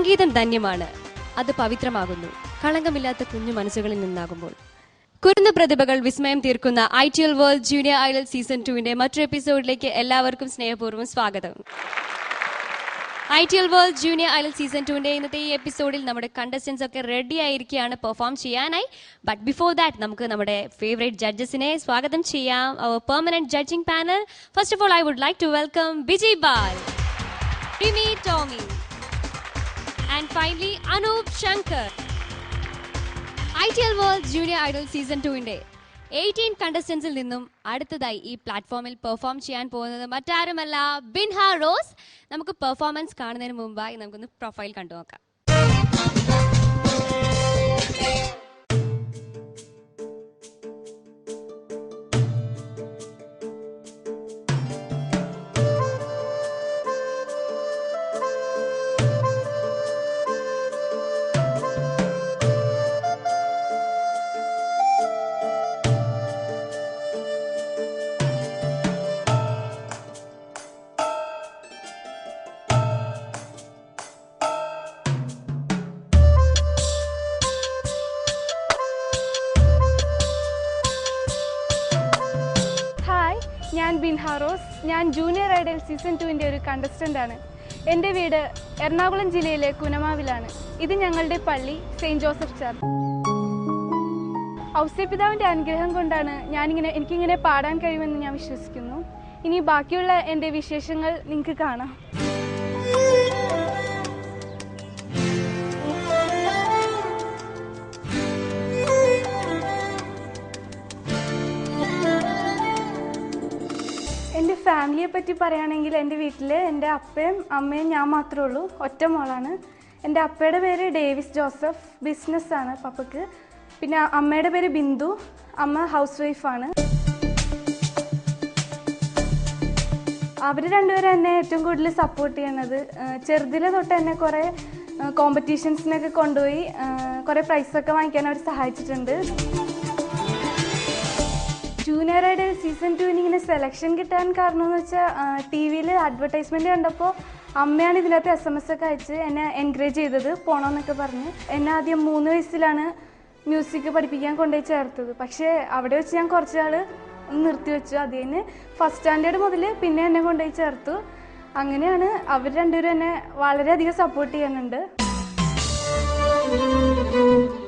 സംഗീതം ധന്യമാണ്, അത് പവിത്രമാകുന്നു കളങ്കമില്ലാത്ത കുഞ്ഞു മനസ്സുകളിൽ നിന്നാകുമ്പോൾ. കുരുന്ന പ്രതിഭകൾ വിസ്മയം തീർക്കുന്ന ITL world junior idol season 2-ന്റെ മറ്റൊരു എപ്പിസോഡിലേക്ക് എല്ലാവർക്കും സ്നേഹപൂർവ്വം സ്വാഗതം. ITL world junior idol season 2-ന്റെ ഇന്നത്തെ ഈ എപ്പിസോഡിൽ നമ്മുടെ കണ്ടസ്റ്റൻസ് ഒക്കെ റെഡി ആയിരിക്കുകയാണ് പെർഫോം ചെയ്യാനായി. ബട്ട് ബിഫോർ ദാറ്റ് നമുക്ക് നമ്മുടെ ഫേവറേറ്റ് ജഡ്ജസിനെ സ്വാഗതം ചെയ്യാം. അവർ permanent judging panel. First of all I would like to welcome Bijibal, Rimi Tomy, and finally Anup Shankar. ITL world junior idol season 2-ന്റെ 18 കണ്ടസ്റ്റൻസിൽ നിന്നും അടുത്തതായി ഈ പ്ലാറ്റ്ഫോമിൽ പെർഫോം ചെയ്യാൻ പോകുന്നത് മറ്റാരുമല്ല, ബിൻഹ റോസ്. നമുക്ക് പെർഫോമൻസ് കാണുന്നതിന് മുമ്പായി നമുക്കൊന്ന് പ്രൊഫൈൽ കണ്ടു നോക്കാം. ഞാൻ ബിൻഹ റോസ്. ഞാൻ ജൂനിയർ ഐഡൽ സീസൺ 2-ൻ്റെ ഒരു കണ്ടസ്റ്റൻ്റാണ്. എൻ്റെ വീട് എറണാകുളം ജില്ലയിലെ കുനമാവിലാണ്. ഇത് ഞങ്ങളുടെ പള്ളി സെയിൻറ്റ് ജോസഫ് ചർച്ച്. ഔസേപിതാവിൻ്റെ അനുഗ്രഹം കൊണ്ടാണ് എനിക്കിങ്ങനെ പാടാൻ കഴിയുമെന്ന് ഞാൻ വിശ്വസിക്കുന്നു. ഇനി ബാക്കിയുള്ള എൻ്റെ വിശേഷങ്ങൾ നിങ്ങൾക്ക് കാണാം. എൻ്റെ ഫാമിലിയെ പറ്റി പറയുകയാണെങ്കിൽ എൻ്റെ വീട്ടിൽ എൻ്റെ അപ്പയും അമ്മയും ഞാൻ മാത്രമേ ഉള്ളൂ. ഒറ്റ മോളാണ്. എൻ്റെ അപ്പയുടെ പേര് ഡേവിസ് ജോസഫ്, ബിസിനസ്സാണ് പപ്പയ്ക്ക്. പിന്നെ അമ്മയുടെ പേര് ബിന്ദു, അമ്മ ഹൗസ് വൈഫാണ്. അവർ രണ്ടുപേരും എന്നെ ഏറ്റവും കൂടുതൽ സപ്പോർട്ട് ചെയ്യണത്. ചെറുതിലെ തൊട്ട് എന്നെ കുറേ കോമ്പറ്റീഷൻസിനൊക്കെ കൊണ്ടുപോയി കുറേ പ്രൈസൊക്കെ വാങ്ങിക്കാൻ അവർ സഹായിച്ചിട്ടുണ്ട്. ജൂനിയർ ഐഡൽ സീസൺ 2-ന് ഇങ്ങനെ സെലക്ഷൻ കിട്ടാൻ കാരണം എന്ന് വെച്ചാൽ TV-യിൽ അഡ്വർടൈസ്മെൻറ്റ് കണ്ടപ്പോൾ അമ്മയാണ് ഇതിനകത്ത് SMS ഒക്കെ അയച്ച് എന്നെ എൻകറേജ് ചെയ്തത് പോകണമെന്നൊക്കെ പറഞ്ഞ്. എന്നെ ആദ്യം 3 വയസ്സിലാണ് മ്യൂസിക് പഠിപ്പിക്കാൻ കൊണ്ടുപോയി ചേർത്തത്. പക്ഷേ അവിടെ വെച്ച് ഞാൻ കുറച്ച് നാൾ നിർത്തിവെച്ചു. അത് കഴിഞ്ഞ് ഫസ്റ്റ് സ്റ്റാൻഡേർഡ് മുതൽ പിന്നെ എന്നെ കൊണ്ടുപോയി ചേർത്തു. അങ്ങനെയാണ് അവർ രണ്ടുപേരും എന്നെ വളരെയധികം സപ്പോർട്ട് ചെയ്യുന്നുണ്ട്.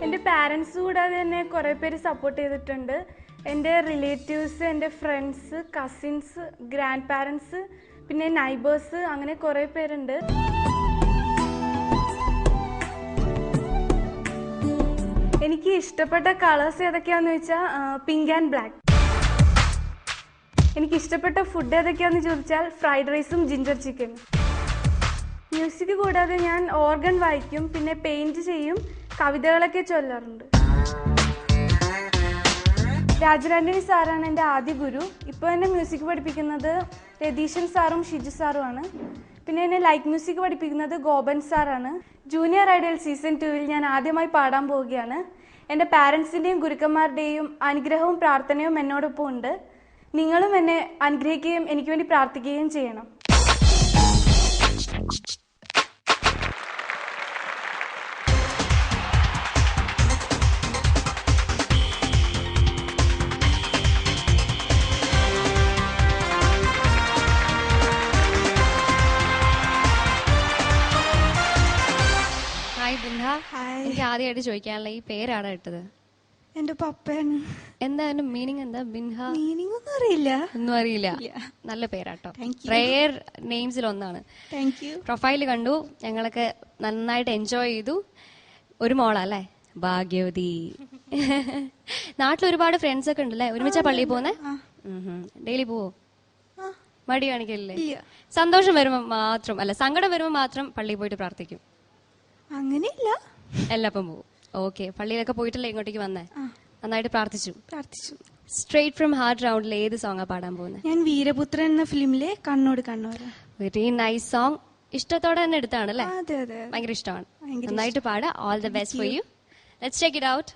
എൻ്റെ പാരൻസ് കൂടാതെ എന്നെ കുറേ പേര് സപ്പോർട്ട് ചെയ്തിട്ടുണ്ട്. എൻ്റെ റിലേറ്റീവ്സ്, എൻ്റെ ഫ്രണ്ട്സ്, കസിൻസ്, ഗ്രാൻഡ് പാരൻസ്, പിന്നെ നൈബേഴ്സ്, അങ്ങനെ കുറേ പേരുണ്ട്. എനിക്ക് ഇഷ്ടപ്പെട്ട കളേഴ്സ് ഏതൊക്കെയാണെന്ന് ചോദിച്ചാൽ പിങ്ക് ആൻഡ് ബ്ലാക്ക്. എനിക്ക് ഇഷ്ടപ്പെട്ട ഫുഡ് ഏതൊക്കെയാണെന്ന് ചോദിച്ചാൽ ഫ്രൈഡ് റൈസും ജിഞ്ചർ ചിക്കനും. മ്യൂസിക് കൂടാതെ ഞാൻ ഓർഗൻ വായിക്കും, പിന്നെ പെയിൻറ് ചെയ്യും, കവിതകളൊക്കെ ചൊല്ലാറുണ്ട്. രാജരാജനി സാറാണ് എൻ്റെ ആദ്യ ഗുരു. ഇപ്പോൾ എന്നെ മ്യൂസിക് പഠിപ്പിക്കുന്നത് രതീഷൻ സാറും ഷിജു സാറുമാണ്. പിന്നെ എന്നെ ലൈറ്റ് മ്യൂസിക് പഠിപ്പിക്കുന്നത് ഗോപൻ സാറാണ്. ജൂനിയർ ഐഡൽ സീസൺ 2-ൽ ഞാൻ ആദ്യമായി പാടാൻ പോവുകയാണ്. എൻ്റെ പാരൻസിൻ്റെയും ഗുരുക്കന്മാരുടെയും അനുഗ്രഹവും പ്രാർത്ഥനയും എന്നോടൊപ്പം ഉണ്ട്. നിങ്ങളും എന്നെ അനുഗ്രഹിക്കുകയും എനിക്ക് വേണ്ടി പ്രാർത്ഥിക്കുകയും ചെയ്യണം. എനിക്ക് ആദ്യമായിട്ട് ചോദിക്കാനുള്ള ഈ പേരാണ് ഇട്ടത്? എന്റെ പപ്പയാണ്. എന്താ മീനിങ്? എന്താ ബിൻഹ? മീനിങ് ഒന്നും അറിയില്ല. ഒന്നും അറിയില്ല. നല്ല പേരാട്ടോ. റെയർ നെയിംസിൽ ഒന്നാണ്. പ്രൊഫൈൽ കണ്ടു, ഞങ്ങളൊക്കെ നന്നായിട്ട് എൻജോയ് ചെയ്തു. ഒരു മോളല്ലേ, ഭാഗ്യവതി. നാട്ടിൽ ഒരുപാട് ഫ്രണ്ട്സ് ഒക്കെ ഉണ്ടല്ലേ? ഒരുമിച്ചാ പള്ളിയിൽ പോകുന്നേ? ഡെയിലി പോവോ? മടി കാണിക്കല്ലേ? സന്തോഷം വരുമ്പോ മാത്രം, അല്ല സങ്കടം വരുമ്പോ മാത്രം പള്ളിയിൽ പോയിട്ട് പ്രാർത്ഥിക്കും? അങ്ങനെയില്ല, എല്ലാപ്പം പോവും. ഓക്കെ. പള്ളിയിലൊക്കെ പോയിട്ടല്ലേ ഇങ്ങോട്ടേക്ക് വന്നേ? നന്നായിട്ട് പ്രാർത്ഥിച്ചു. സ്ട്രേറ്റ് ഫ്രം ഹാർട്ട് റൗണ്ടിൽ ഏത് സോങ്ങാ പാടാൻ പോകുന്നത്? ഞാൻ വീരപുത്രൻ എന്ന ഫിലിമിലെ കണ്ണോട് കണ്ണോര. Very nice song. ഇഷ്ടത്തോടെ തന്നെ എടുത്താണല്ലേ? അതെ അതെ, ഭയങ്കര ഇഷ്ടമാണ്. നന്നായിട്ട് പാടാ. All the best for you. Let's check it out.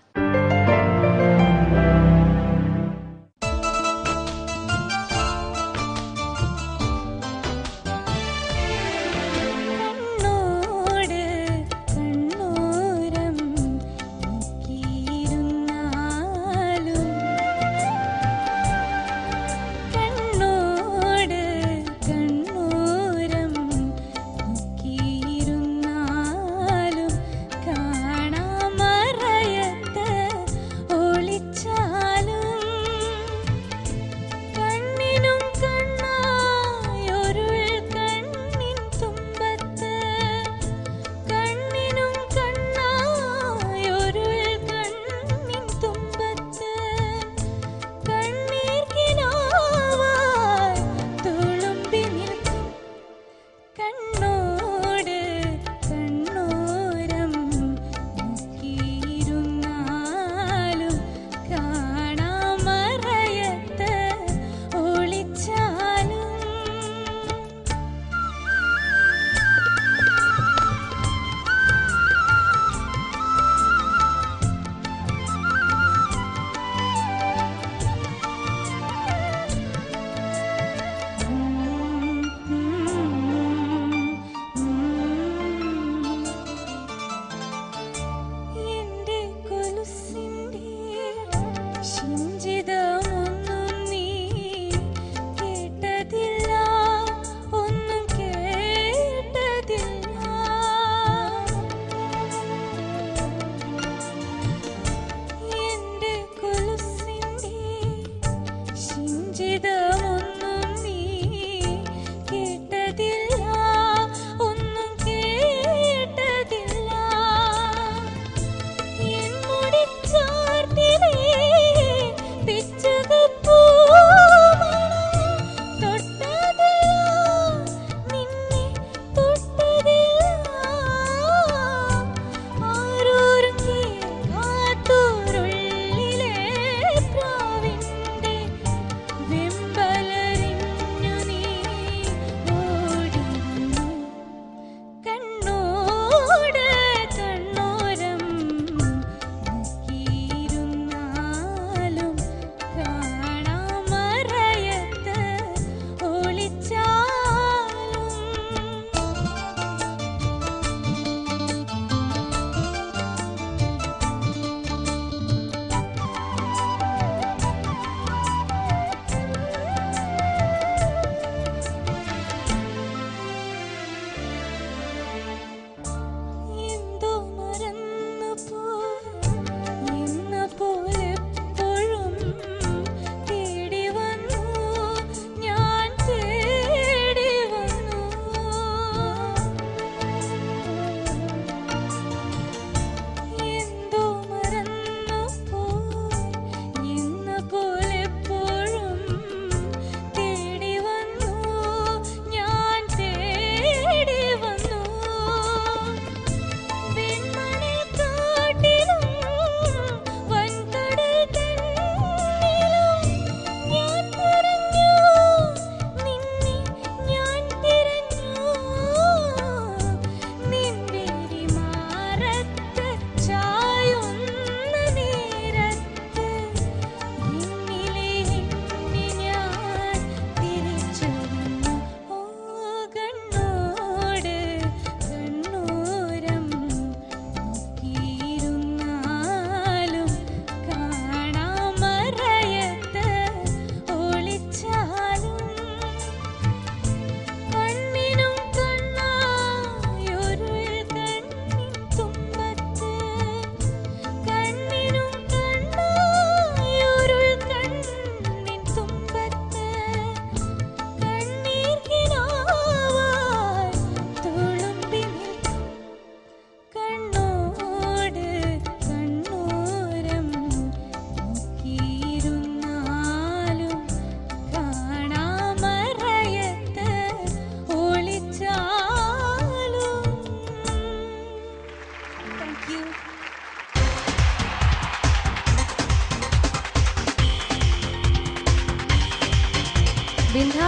Binha,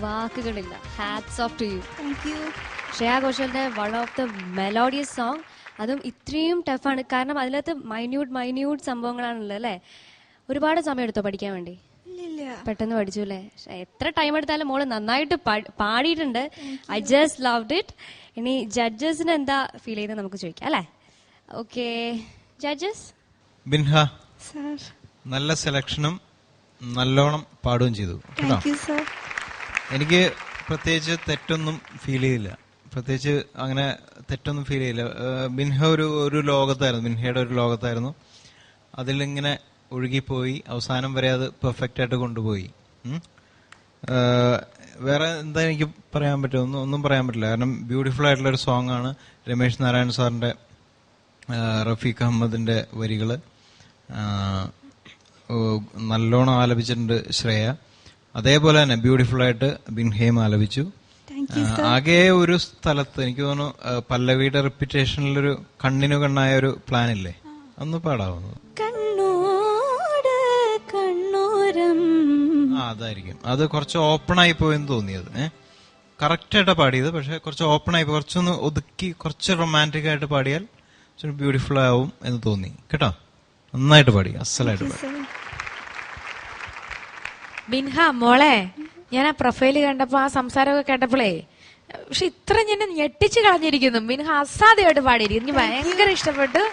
വാക്കുകളില്ല. Hats off to you. Thank you. Shreya ഘോഷാലിന്റെ one of the melodious song. അതും ഇത്രയും ടഫാണ്. കാരണം അതിനകത്ത് മൈന്യൂട്ട് സംഭവങ്ങളാണല്ലോ അല്ലേ? ഒരുപാട് സമയം എടുത്തോ പഠിക്കാൻ വേണ്ടി? ഇല്ല. പെട്ടെന്ന് പഠിച്ചു അല്ലേ? എത്ര ടൈം എടുത്താലും മോള് നന്നായിട്ട് പാടിയിട്ടുണ്ട്. I just loved it. ഇനി ജഡ്ജസിന് എന്താ ഫീൽ ചെയ്ത് നമുക്ക് ചോദിക്കാം അല്ലേ? Okay judges. ബിൻഹ, സാർ. നല്ല സെലക്ഷനും നല്ലോണം പാടുകയും ചെയ്തു കേട്ടോ. Thank you sir. എനിക്ക് പ്രത്യേകിച്ച് തെറ്റൊന്നും ഫീൽ ചെയ്തില്ല. പ്രത്യേകിച്ച് അങ്ങനെ തെറ്റൊന്നും ഫീൽ ചെയ്യില്ല. ബിൻഹ ഒരു ലോകത്തായിരുന്നു, ബിൻഹയുടെ ഒരു ലോകത്തായിരുന്നു. അതിലിങ്ങനെ ഒഴുകിപ്പോയി അവസാനം വരെ അത് പെർഫെക്റ്റ് ആയിട്ട് കൊണ്ടുപോയി. വേറെ എന്താ എനിക്ക് പറയാൻ പറ്റും? ഒന്നും പറയാൻ പറ്റില്ല. കാരണം ബ്യൂട്ടിഫുൾ ആയിട്ടുള്ള ഒരു സോങ് ആണ്. രമേശ് നാരായൺ സാറിന്റെ, റഫീഖ് അഹമ്മദിന്റെ വരികള് നല്ലോണം ആലപിച്ചിട്ടുണ്ട് ശ്രേയ. അതേപോലെ തന്നെ ബ്യൂട്ടിഫുൾ ആയിട്ട് ബിൻഹയും ആലപിച്ചു. ആകെ ഒരു സ്ഥലത്ത് എനിക്ക് തോന്നുന്നു പല്ലവിയുടെ റിപ്പീറ്റേഷനിലൊരു കണ്ണിനു കണ്ണായ ഒരു പ്ലാൻ ഇല്ലേ, ഒന്ന് പാടാവുന്നത്? അതായിരിക്കും. അത് കുറച്ച് ഓപ്പൺ ആയി പോയെന്ന് തോന്നിയത്. കറക്റ്റ് ആയിട്ടാ പാടിയത്, പക്ഷെ കുറച്ച് ഓപ്പൺ ആയി, കുറച്ചൊന്ന് ഒതുക്കി കുറച്ച് റൊമാൻറ്റിക് ആയിട്ട് പാടിയാൽ ബ്യൂട്ടിഫുൾ ആവും എന്ന് തോന്നി കേട്ടോ. നന്നായിട്ട് പാടി, അസലായിട്ട് പാടി. ബിൻഹ മോളെ, ഞാൻ ആ പ്രൊഫൈല് കണ്ടപ്പോ ആ സംസാരമൊക്കെ കേട്ടപ്പോഴേ, പക്ഷെ ഇത്ര ഞാൻ ഞെട്ടിച്ച് കളഞ്ഞിരിക്കുന്നു. ബിൻഹ അസാധ്യമായിട്ട് പാടിയിരിക്കുന്നു. എനിക്ക് ഭയങ്കര ഇഷ്ടപ്പെട്ടു.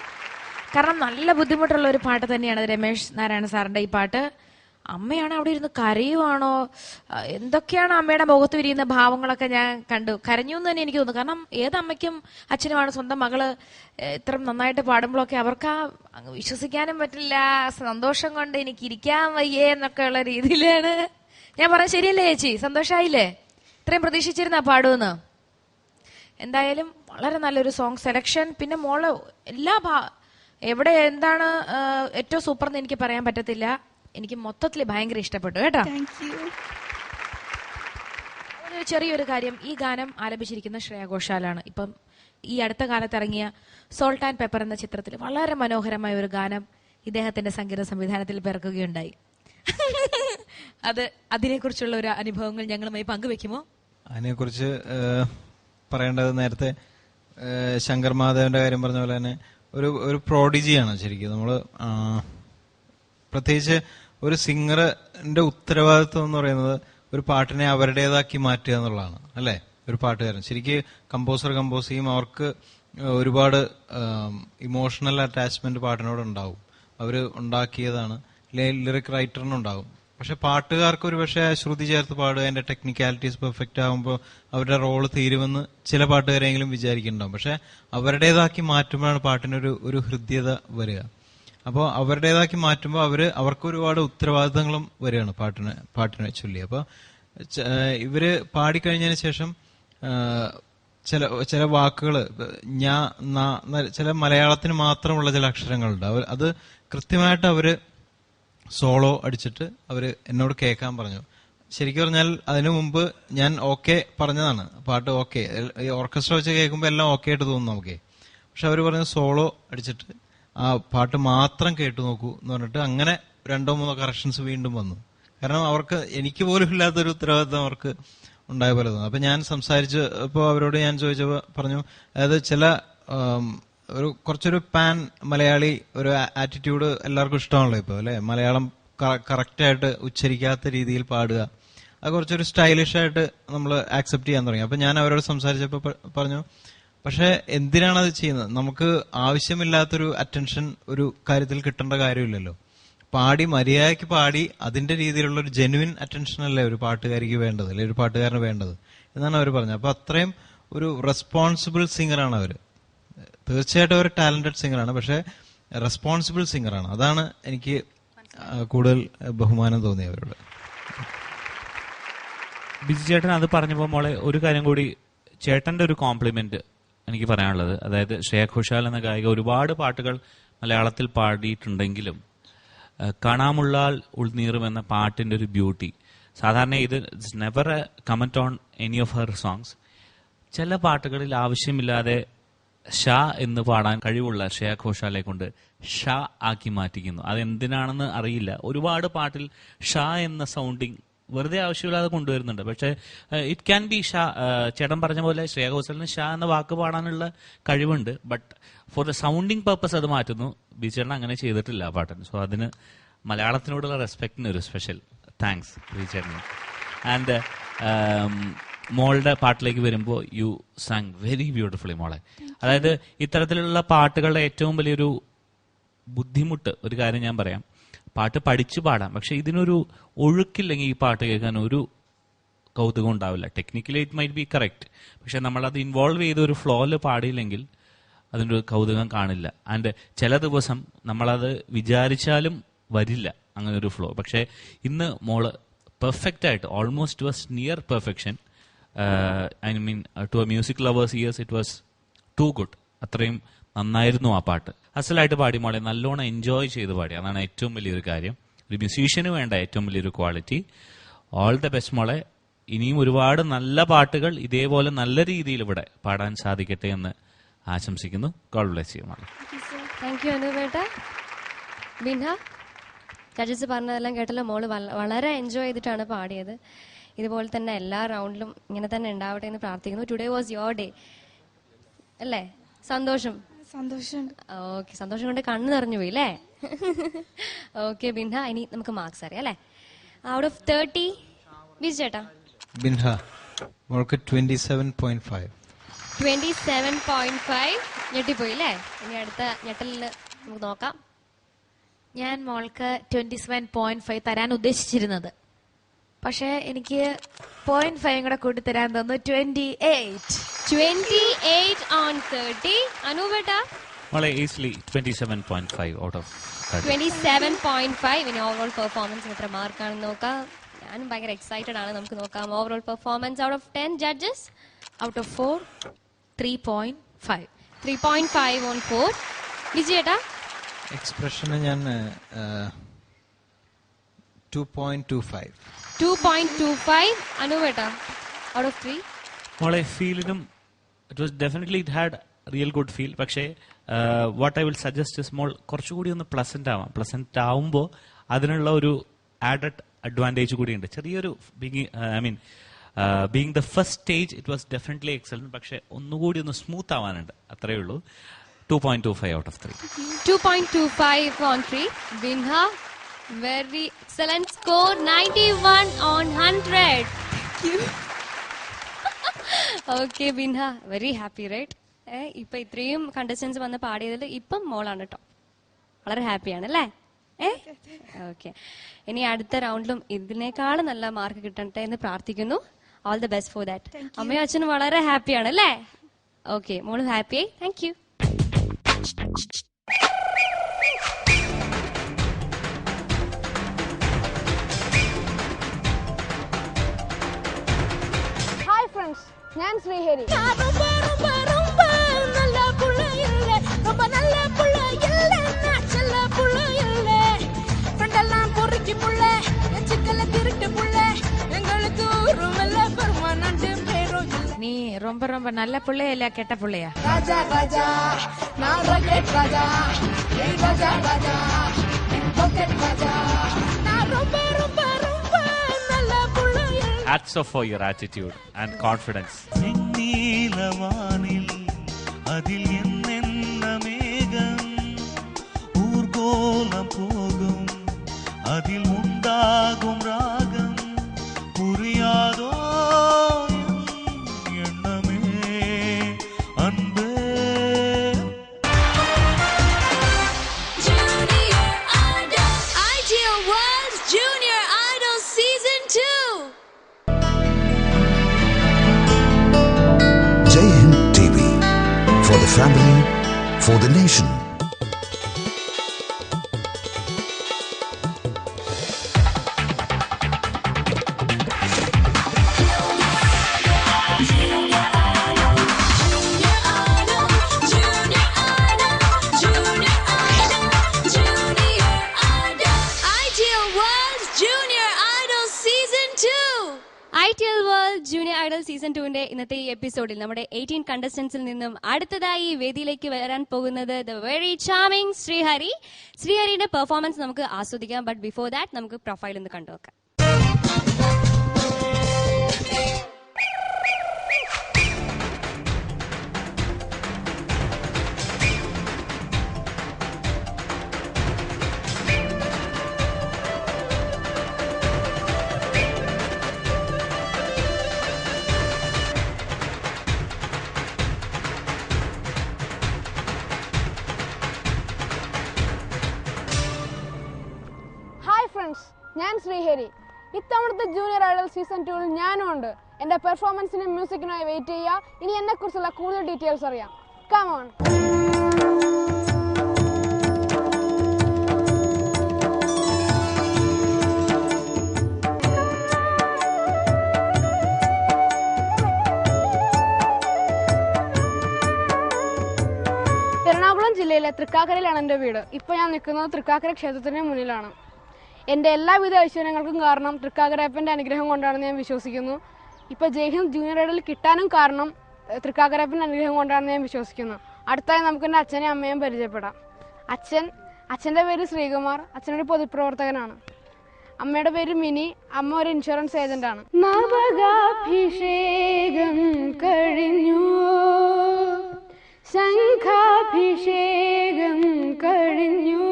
കാരണം നല്ല ബുദ്ധിമുട്ടുള്ള ഒരു പാട്ട് തന്നെയാണ് രമേശ് നാരായണ സാറിന്റെ ഈ പാട്ട്. അമ്മയാണ് അവിടെ ഇരുന്ന് കരയുവാണോ, എന്തൊക്കെയാണ് അമ്മയുടെ മുഖത്ത് വിരിയുന്ന ഭാവങ്ങളൊക്കെ ഞാൻ കണ്ടു. കരഞ്ഞു എന്ന് തന്നെ എനിക്ക് തോന്നുന്നു. കാരണം ഏതമ്മയ്ക്കും അച്ഛനുമാണ് സ്വന്തം മകള് ഇത്ര നന്നായിട്ട് പാടുമ്പോഴൊക്കെ അവർക്ക് വിശ്വസിക്കാനും പറ്റില്ല. സന്തോഷം കൊണ്ട് എനിക്ക് ഇരിക്കാൻ വയ്യേ എന്നൊക്കെ ഉള്ള രീതിയിലാണ്. ഞാൻ പറഞ്ഞത് ശരിയല്ലേ ചേച്ചി? സന്തോഷായില്ലേ? ഇത്രയും പ്രതീക്ഷിച്ചിരുന്ന പാടുമെന്ന്. എന്തായാലും വളരെ നല്ലൊരു സോങ് സെലക്ഷൻ. പിന്നെ മോള് എവിടെ എന്താണ് ഏറ്റവും സൂപ്പർ എന്ന് എനിക്ക് പറയാൻ പറ്റത്തില്ല. എനിക്ക് മൊത്തത്തിൽ ഭയങ്കര ഇഷ്ടപ്പെട്ടു കേട്ടോ. ചെറിയൊരു കാര്യം, ഈ ഗാനം ആലപിച്ചിരിക്കുന്ന ശ്രേയ ഘോഷാലാണ്. ഇപ്പം ഈ അടുത്ത കാലത്ത് ഇറങ്ങിയ സോൾട്ട് ആൻഡ് പെപ്പർ എന്ന ചിത്രത്തിൽ വളരെ മനോഹരമായ ഒരു ഗാനം ഇദ്ദേഹത്തിന്റെ സംഗീത സംവിധാനത്തിൽ പിറക്കുകയുണ്ടായി. അതിനെക്കുറിച്ചുള്ള ഒരു അനുഭവങ്ങൾ ഞങ്ങളുമായി പങ്കുവെക്കുമോ? അതിനെക്കുറിച്ച് പറയേണ്ടത്, നേരത്തെ ശങ്കർ മഹാദേവന്റെ കാര്യം പറഞ്ഞ പോലെ തന്നെ ഒരു പ്രോഡിജിയാണ് ശരിക്കും. നമ്മള് പ്രത്യേകിച്ച് ഒരു സിംഗറിന്റെ ഉത്തരവാദിത്വം എന്ന് പറയുന്നത് ഒരു പാട്ടിനെ അവരുടേതാക്കി മാറ്റുക എന്നുള്ളതാണ് അല്ലെ? ഒരു പാട്ടുകാരൻ ശരിക്കും കമ്പോസർ കമ്പോസ് ചെയ്യും, അവർക്ക് ഒരുപാട് ഇമോഷണൽ അറ്റാച്ച്മെന്റ് പാട്ടിനോട് ഉണ്ടാവും. അവര് ഉണ്ടാക്കിയതാണ്. ലിറിക് റൈറ്ററിനുണ്ടാവും. പക്ഷെ പാട്ടുകാർക്ക് ഒരു പക്ഷേ ശ്രുതി ചേർത്ത് പാടുക, അതിന്റെ ടെക്നിക്കാലിറ്റീസ് പെർഫെക്റ്റ് ആകുമ്പോൾ അവരുടെ റോള് തീരുമെന്ന് ചില പാട്ടുകാരെങ്കിലും വിചാരിക്കുന്നുണ്ടാവും. പക്ഷെ അവരുടേതാക്കി മാറ്റുമ്പോഴാണ് പാട്ടിനൊരു ഹൃദ്യത വരിക. അപ്പോൾ അവരുടേതാക്കി മാറ്റുമ്പോൾ അവർക്ക് ഒരുപാട് ഉത്തരവാദിത്തങ്ങളും വരികയാണ് പാട്ടിനെ ചൊല്ലി. അപ്പോൾ ഇവര് പാടിക്കഴിഞ്ഞതിന് ശേഷം ചില വാക്കുകൾ ചില മലയാളത്തിന് മാത്രമുള്ള ചില അക്ഷരങ്ങളുണ്ട്. അത് കൃത്യമായിട്ട് അവര് സോളോ അടിച്ചിട്ട് അവര് എന്നോട് കേൾക്കാൻ പറഞ്ഞു. ശരിക്കും പറഞ്ഞാൽ അതിനു മുമ്പ് ഞാൻ ഓക്കെ പറഞ്ഞതാണ്, പാട്ട് ഓക്കെ, ഓർക്കസ്ട്ര വെച്ച് കേൾക്കുമ്പോൾ എല്ലാം ഓക്കെ ആയിട്ട് തോന്നും നമുക്ക്. പക്ഷെ അവര് പറഞ്ഞു സോളോ അടിച്ചിട്ട് ആ പാട്ട് മാത്രം കേട്ടു നോക്കൂ എന്ന് പറഞ്ഞിട്ട് അങ്ങനെ 2-3 കറക്ഷൻസ് വീണ്ടും വന്നു. കാരണം അവർക്ക് എനിക്ക് പോലും ഇല്ലാത്തൊരു ഉത്തരവാദിത്തം അവർക്ക് ഉണ്ടായ പോലെ തോന്നുന്നു. അപ്പൊ ഞാൻ സംസാരിച്ച് ഇപ്പോൾ അവരോട് ഞാൻ ചോദിച്ചപ്പോൾ പറഞ്ഞു, അതായത് കുറച്ചൊരു പാൻ മലയാളി ഒരു ആറ്റിറ്റ്യൂഡ് എല്ലാവർക്കും ഇഷ്ടമാണല്ലോ ഇപ്പൊ അല്ലെ? മലയാളം കറക്റ്റായിട്ട് ഉച്ചരിക്കാത്ത രീതിയിൽ പാടുക, അത് കുറച്ചൊരു സ്റ്റൈലിഷ് ആയിട്ട് നമ്മൾ ആക്സെപ്റ്റ് ചെയ്യാൻ തുടങ്ങി. അപ്പൊ ഞാൻ അവരോട് സംസാരിച്ചപ്പോൾ പറഞ്ഞു, പക്ഷെ എന്തിനാണ് അത് ചെയ്യുന്നത്? നമുക്ക് ആവശ്യമില്ലാത്തൊരു അറ്റൻഷൻ ഒരു കാര്യത്തിൽ കിട്ടേണ്ട കാര്യമില്ലല്ലോ. പാടി മര്യാദയ്ക്ക് പാടി അതിന്റെ രീതിയിലുള്ള ഒരു ജെന്യുവിൻ അറ്റൻഷൻ അല്ലേ ഒരു പാട്ടുകാരിക്ക് വേണ്ടത്, അല്ലെ ഒരു പാട്ടുകാരന് വേണ്ടത് എന്നാണ് അവർ പറഞ്ഞത്. അപ്പൊ അത്രയും ഒരു റെസ്പോൺസിബിൾ സിംഗറാണ് അവര്. തീർച്ചയായിട്ടും അവർ ടാലന്റഡ് സിംഗറാണ്, പക്ഷെ റെസ്പോൺസിബിൾ സിംഗറാണ്. അതാണ് എനിക്ക് കൂടുതൽ ബഹുമാനം തോന്നിയവരോട്. ബിജു ചേട്ടൻ അത് പറഞ്ഞപ്പോൾ മോളെ ഒരു കാര്യം കൂടി, ചേട്ടന്റെ ഒരു കോംപ്ലിമെന്റ് എനിക്ക് പറയാനുള്ളത്. അതായത് ശ്രേയ ഘോഷാൽ എന്ന ഗായിക ഒരുപാട് പാട്ടുകൾ മലയാളത്തിൽ പാടിയിട്ടുണ്ടെങ്കിലും കാണാമുള്ളാൽ ഉൾനീറും എന്ന പാട്ടിന്റെ ഒരു ബ്യൂട്ടി, സാധാരണ ഇത് never A comment on any of her songs. ചില പാട്ടുകളിൽ ആവശ്യമില്ലാതെ ഷാ എന്ന് പാടാൻ കഴിവുള്ള ശ്രേയ ഘോഷാലെ കൊണ്ട് ഷാ ആക്കി മാറ്റിക്കുന്നു. അതെന്തിനാണെന്ന് അറിയില്ല. ഒരുപാട് പാട്ടിൽ ഷാ എന്ന സൗണ്ടിങ് വെറുതെ ആവശ്യമില്ലാതെ കൊണ്ടുവരുന്നുണ്ട്. പക്ഷെ ഇറ്റ് ക്യാൻ ബി ഷാ. ചേട്ടൻ പറഞ്ഞ പോലെ ശ്രേയ ഘോഷാലിന് ഷാ എന്ന വാക്ക് പാടാനുള്ള കഴിവുണ്ട്. But for the sounding purpose അത് മാറ്റുന്നു. ബിചേട്ടൻ അങ്ങനെ ചെയ്തിട്ടില്ല ആ പാട്ടിന്. സോ അതിന് മലയാളത്തിനോടുള്ള റെസ്പെക്ടിന് ഒരു സ്പെഷ്യൽ താങ്ക്സ് ബിചേട്ടന്. ആൻഡ് മോളുടെ പാട്ടിലേക്ക് വരുമ്പോൾ യു സാങ് വെരി ബ്യൂട്ടിഫുള്ളി മോളെ. അതായത് ഇത്തരത്തിലുള്ള പാട്ടുകളുടെ ഏറ്റവും വലിയൊരു ബുദ്ധിമുട്ട് ഒരു കാര്യം ഞാൻ പറയാം, പാട്ട് പഠിച്ചു പാടാം, പക്ഷെ ഇതിനൊരു ഒഴുക്കില്ലെങ്കിൽ ഈ പാട്ട് കേൾക്കാൻ ഒരു കൗതുകം ഉണ്ടാവില്ല. Technically it might be correct, പക്ഷെ നമ്മളത് ഇൻവോൾവ് ചെയ്ത് ഒരു ഫ്ലോയിൽ പാടിയില്ലെങ്കിൽ അതിനൊരു കൗതുകം കാണില്ല. ആൻഡ് ചില ദിവസം നമ്മളത് വിചാരിച്ചാലും വരില്ല അങ്ങനെ ഒരു ഫ്ലോ. പക്ഷെ ഇന്ന് മോള് പെർഫെക്റ്റ് ആയിട്ട്, almost was near perfection. I mean to a music lovers ears it was too good. അത്രയും നന്നായിരുന്നു ആ പാട്ട്. അസലായിട്ട് പാടി മോളെ, നല്ലോണം എൻജോയ് ചെയ്ത് പാടി. അതാണ് ഏറ്റവും വലിയൊരു കാര്യം, ഒരു മ്യൂസീഷ്യന് വേണ്ട ഏറ്റവും വലിയൊരു ക്വാളിറ്റി. ഓൾ ദ ബെസ്റ്റ് മോളെ. ഇനിയും ഒരുപാട് നല്ല പാട്ടുകൾ ഇതേപോലെ നല്ല രീതിയിൽ ഇവിടെ പാടാൻ സാധിക്കട്ടെ എന്ന് ആശംസിക്കുന്നു. ഗോഡ് ബ്ലെസ് യു മോളെ. താങ്ക് യു അനുപേട്ട. ബിൻഹ, ജഡ്ജസ് പറഞ്ഞതെല്ലാം കേട്ടല്ലോ, മോള് വളരെ എൻജോയ് ചെയ്തിട്ടാണ് പാടിയത്. ഇതുപോലെ തന്നെ എല്ലാ റൗണ്ടിലും ഇങ്ങനെ തന്നെ ഉണ്ടാവട്ടെ എന്ന് പ്രാർത്ഥിക്കുന്നു. ടുഡേ വാസ് യുവർ ഡേ അല്ലേ? സന്തോഷം? സന്തോഷമുണ്ട്. ഓക്കെ, സന്തോഷം കൊണ്ട് കണ്ണ് നിറഞ്ഞു പോയി അല്ലേ? ഓക്കെ ബിൻഹ, ഇനി നമുക്ക് മാർക്സ് അറിയാം അല്ലേ? ഔട്ട് ഓഫ് 30 ബിജു ചേട്ടാ. ബിൻഹ മോൾക്ക് 27.5. 27.5. ഞെട്ടിപ്പോയി അല്ലേ? ഇനി അടുത്ത ഞെട്ടലിൽ നമുക്ക് നോക്കാം. ഞാൻ മോൾക്ക് 27.5 തരാൻ ഉദ്ദേശിച്ചിരുന്നത്, പക്ഷെ എനിക്ക് 0.5 കൂടെ കൂട്ടി തരാൻ തോന്നുന്നു. 28 on 30. അനുപേട്ട മോളെ ഈസിലി 27.5 ഔട്ട് ഓഫ് 30. 27.5. ഇനി ഓവറോൾ പെർഫോമൻസ് എത്ര മാർക്കാണെന്ന് നോക്കാം. ഞാനും ഭയങ്കര എക്സൈറ്റഡ് ആണ്. നമുക്ക് നോക്കാം overall performance out of 10 judges. Out of 4 3.5. 3.5 on 4. Biju ചേട്ടാ? എക്സ്പ്രഷന് ഞാൻ 2.25. 2.25. അനുപേട്ട ഔട്ട് ഓഫ് 3. മോളെ ഫീലിനും it was definitely it had real good feel. പക്ഷേ what I will suggest is മോൾ കുറച്ചുകൂടി ഒന്ന് പ്ലസന്റ് ആവാം. പ്ലസന്റ് ആവുമ്പോൾ അതിനുള്ള ഒരു ആഡഡ് അഡ്വാൻറ്റേജ് കൂടിയുണ്ട്. ചെറിയൊരു being the first stage it was definitely excellent. പക്ഷെ ഒന്നുകൂടി ഒന്ന് സ്മൂത്ത് ആവാനുണ്ട്, അത്രയേ ഉള്ളൂ. 2.25 out of 3. 2.25 on 3. Binha, very excellent score. 91 on 100. Thank you. Okay, Binha, very happy, right? ഇപ്പൊ ഇത്രയും കണ്ടസ്റ്റൻസ് വന്ന് പാടിയതിൽ ഇപ്പം മോളാണ് കേട്ടോ. വളരെ ഹാപ്പിയാണ് അല്ലേ? ഓക്കെ, ഇനി അടുത്ത റൗണ്ടിലും ഇതിനേക്കാളും നല്ല മാർക്ക് കിട്ടട്ടെ എന്ന് പ്രാർത്ഥിക്കുന്നു. All the best for that. അമ്മയും അച്ഛനും വളരെ ഹാപ്പിയാണ് അല്ലേ? ഓക്കെ, മോള് ഹാപ്പിയായി. Thank you. ഹായ് ഫ്രണ്ട്സ്, ഞാൻ ശ്രീഹരി. நீ ரொம்ப ரொம்ப நல்ல பிள்ளையா இல்ல கெட்ட பிள்ளையா? ராஜா ராஜா நான் ராக்கெட் ராஜா, ஏய் ராஜா ராஜா ராக்கெட் ராஜா, நான் ரொம்ப ரொம்ப ரொம்ப நல்ல பிள்ளையா. Hats off for your attitude and confidence. നീലവാനിൽ അതിൽ എന്നെന്ന മേഘം ഊർഗോലം പോകും, അതിൽ ഉണ്ടാകും രാഗം പുരിയാതോ എണ്ണമേ അൻപേ. Junior Idol, Ideal World's Junior Idol Season 2. Jai Hind TV, for the family, for the nation. ITL World Junior Idol Season 2 ഇന്നത്തെ ഈ എപ്പിസോഡിൽ നമ്മുടെ 18 കണ്ടസ്റ്റൻസിൽ നിന്നും അടുത്തതായി വേദിയിലേക്ക് വരാൻ പോകുന്നത് ദ വെരി ചാമിങ് ശ്രീഹരി. ശ്രീഹരിയുടെ പെർഫോമൻസ് നമുക്ക് ആസ്വദിക്കാം. ബട്ട് ബിഫോർ ദാറ്റ് നമുക്ക് പ്രൊഫൈൽ ഒന്ന് കണ്ടുനോക്കാം. ഫ്രണ്ട്സ്, ഞാൻ ശ്രീഹരി. ഇത്തവണത്തെ ജൂനിയർ ഐഡൽ സീസൺ 2 ഞാനും ഉണ്ട്. എൻ്റെ പെർഫോമൻസിനും മ്യൂസിക്കിനായി വെയിറ്റ് ചെയ്യുക. ഇനി എന്നെക്കുറിച്ചുള്ള കൂടുതൽ ഡീറ്റെയിൽസ് അറിയാം. Come on. എറണാകുളം ജില്ലയിലെ തൃക്കാക്കരയിലാണ് എൻ്റെ വീട്. ഇപ്പോൾ ഞാൻ നിൽക്കുന്നത് തൃക്കാക്കര ക്ഷേത്രത്തിന് മുന്നിലാണ്. എൻ്റെ എല്ലാവിധ ഐശ്വര്യങ്ങൾക്കും കാരണം തൃക്കാക്കരപ്പൻ്റെ അനുഗ്രഹം കൊണ്ടാണെന്ന് ഞാൻ വിശ്വസിക്കുന്നു. ഇപ്പോൾ ജയ്ഹിന്ദ് ജൂനിയർ ഐഡൽ കിട്ടാനും കാരണം തൃക്കാക്കരപ്പൻ്റെ അനുഗ്രഹം കൊണ്ടാണെന്ന് ഞാൻ വിശ്വസിക്കുന്നു. അടുത്തായി നമുക്ക് എൻ്റെ അച്ഛനെയും അമ്മയും പരിചയപ്പെടാം. അച്ഛൻ്റെ പേര് ശ്രീകുമാർ. അച്ഛനൊരു പൊതുപ്രവർത്തകനാണ്. അമ്മയുടെ പേര് മിനി. അമ്മ ഒരു ഇൻഷുറൻസ് ഏജന്റാണ്. നവകാഭിഷേകം കഴിഞ്ഞു, ശംഖാഭിഷേകം കഴിഞ്ഞു,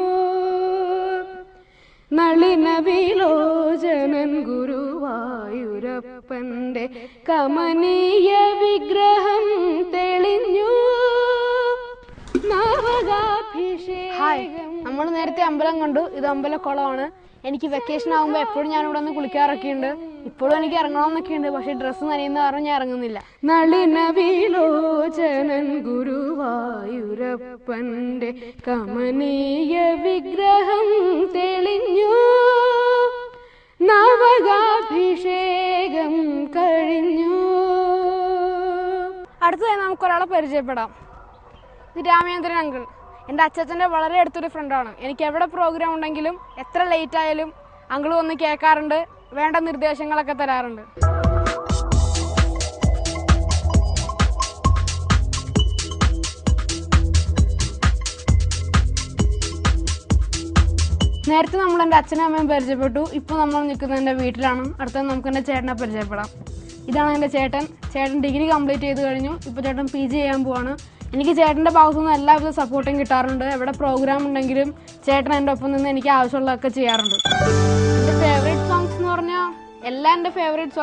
നളിന വിലോചനൻ ഗുരുവായൂരപ്പന്റെ കമനീയ വിഗ്രഹം തെളിഞ്ഞു. നവകാഭിഷേകം. നമ്മൾ നേരത്തെ അമ്പലം കണ്ടു. ഇത് അമ്പലക്കുളമാണ്. എനിക്ക് വെക്കേഷൻ ആകുമ്പോൾ എപ്പോഴും ഞാൻ ഇവിടെ ഒന്ന് കുളിക്കാറൊക്കെ ഉണ്ട്. ഇപ്പോഴും എനിക്ക് ഇറങ്ങണമെന്നൊക്കെ ഉണ്ട്. പക്ഷെ ഡ്രസ്സ് നനയുന്ന കാരണം ഞാൻ ഇറങ്ങുന്നില്ല. നളിന വിലോചനൻ ഗുരുവായൂരപ്പന്റെ കമനീയ വിഗ്രഹം തെളിഞ്ഞു, നവകാഭിഷേകം കഴിഞ്ഞു. അടുത്തതായി നമുക്കൊരാളെ പരിചയപ്പെടാം. ഇത് രാമേന്ദ്രൻ അങ്കിൾ. എൻ്റെ അച്ഛൻ്റെ വളരെ അടുത്തൊരു ഫ്രണ്ടാണ്. എനിക്ക് എവിടെ പ്രോഗ്രാം ഉണ്ടെങ്കിലും എത്ര ലേറ്റ് ആയാലും അങ്കിൾ വന്ന് കേൾക്കാറുണ്ട്, വേണ്ട നിർദ്ദേശങ്ങളൊക്കെ തരാറുണ്ട്. നേരത്തെ നമ്മൾ എൻ്റെ അച്ഛനും അമ്മയും പരിചയപ്പെട്ടു. ഇപ്പോൾ നമ്മൾ നിൽക്കുന്നത് എൻ്റെ വീട്ടിലാണ്. അടുത്തത് നമുക്ക് എൻ്റെ ചേട്ടനെ പരിചയപ്പെടാം. ഇതാണ് എൻ്റെ ചേട്ടൻ. ഡിഗ്രി കംപ്ലീറ്റ് ചെയ്ത് കഴിഞ്ഞു. ഇപ്പോൾ ചേട്ടൻ PG ചെയ്യാൻ പോവാണ്. എനിക്ക് ചേട്ടൻ്റെ ഭാഗത്തുനിന്ന് എല്ലാവിധ സപ്പോർട്ടും കിട്ടാറുണ്ട്. എവിടെ പ്രോഗ്രാം ഉണ്ടെങ്കിലും ചേട്ടൻ എൻ്റെ ഒപ്പം നിന്ന് എനിക്ക് ആവശ്യമുള്ളതൊക്കെ ചെയ്യാറുണ്ട്. എൻ്റെ ഫേവറേറ്റ് സോങ്സ് എന്ന് പറഞ്ഞാൽ എല്ലാം എൻ്റെ ഫേവറേറ്റ്